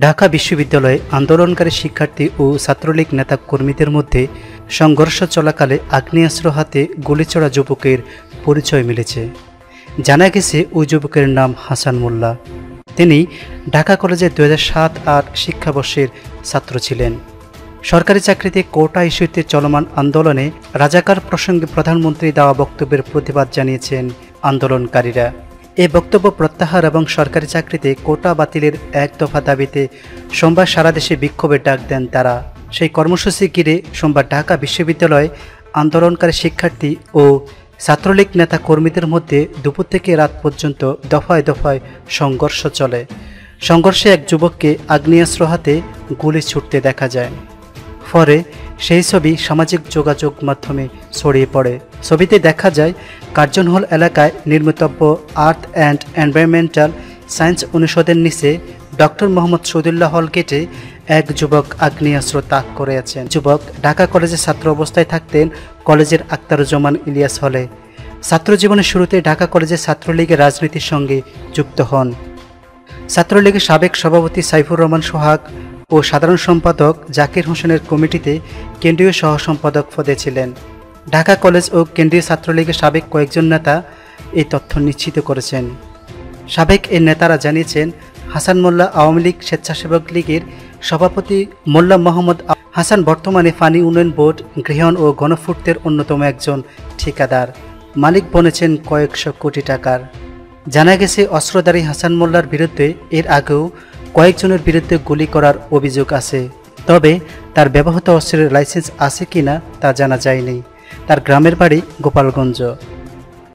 ঢাকা বিশ্ববিদ্যালয়ে আন্দোলনকারী শিক্ষার্থী ও ছাত্রলীগ নেতা কর্মীদের মধ্যে সংঘর্ষ চলাকালে আগ্নেয়াস্ত্র হাতে গুলিছোড়া যুবকের পরিচয় মিলেছে। জানা গেছে ওই যুবকের নাম হাসান মোল্লা। তিনি ঢাকা কলেজের 2007-08 শিক্ষাবর্ষের ছাত্র ছিলেন। সরকারি চাকরিতে কোটা ইস্যুতে চলমান আন্দোলনে রাজাকার প্রসঙ্গে প্রধানমন্ত্রী দেওয়া বক্তব্যের প্রতিবাদ জানিয়েছেন আন্দোলনকারীরা। এই বক্তব্য প্রত্যাহার এবং সরকারি চাকরিতে কোটা বাতিলের এক দফা দাবিতে সোমবার সারা দেশে বিক্ষোভের ডাক দেন তারা। সেই কর্মসূচি ঘিরে সোমবার ঢাকা বিশ্ববিদ্যালয়ে আন্দোলনকারী শিক্ষার্থী ও ছাত্রলীগ নেতা কর্মীদের মধ্যে দুপুর থেকে রাত পর্যন্ত দফায় দফায় সংঘর্ষ চলে। সংঘর্ষে এক যুবককে আগ্নেয়াস্ত্র হাতে গুলি ছুটতে দেখা যায়। পরে সেই ছবি সামাজিক যোগাযোগ মাধ্যমে ছড়িয়ে পড়ে। ছবিতে দেখা যায় কার্জন হল এলাকায় নির্মিতব্য আর্থ অ্যান্ড এনভায়রনমেন্টাল সায়েন্স অনুষদের নিচে ডক্টর মোহাম্মদ শহীদুল্লাহ হল গেটে এক যুবক আগ্নেয়াস্ত্র তাক করে আছেন। যুবক ঢাকা কলেজে ছাত্র অবস্থায় থাকতেন কলেজের আখতারুজ্জামান ইলিয়াস হলে। ছাত্র জীবনের শুরুতে ঢাকা কলেজে ছাত্রলীগের রাজনীতির সঙ্গে যুক্ত হন। ছাত্রলীগের সাবেক সভাপতি সাইফুর রহমান সোহাগ ও সাধারণ সম্পাদক জাকির হোসেনের কমিটিতে কেন্দ্রীয় সহ সম্পাদক পদে ছিলেন। ঢাকা কলেজ ও কেন্দ্রীয় ছাত্রলীগের সাবেক কয়েকজন নেতা এই তথ্য নিশ্চিত করেছেন। সাবেক এই নেতারা জানিয়েছেন, হাসান মোল্লা আওয়ামী লীগ স্বেচ্ছাসেবক লীগের সভাপতি মোল্লা মোহাম্মদ হাসান বর্তমানে পানি উন্নয়ন বোর্ড, গৃহায়ণ ও গণপূর্তের অন্যতম একজন ঠিকাদার। মালিক বনেছেন কয়েকশো কোটি টাকার। জানা গেছে, অস্ত্রধারী হাসান মোল্লার বিরুদ্ধে এর আগেও কয়েকজনের বিরুদ্ধে গুলি করার অভিযোগ আছে। তবে তার ব্যবহৃত অস্ত্রের লাইসেন্স আছে কিনা তা জানা যায়নি। তার গ্রামের বাড়ি গোপালগঞ্জ।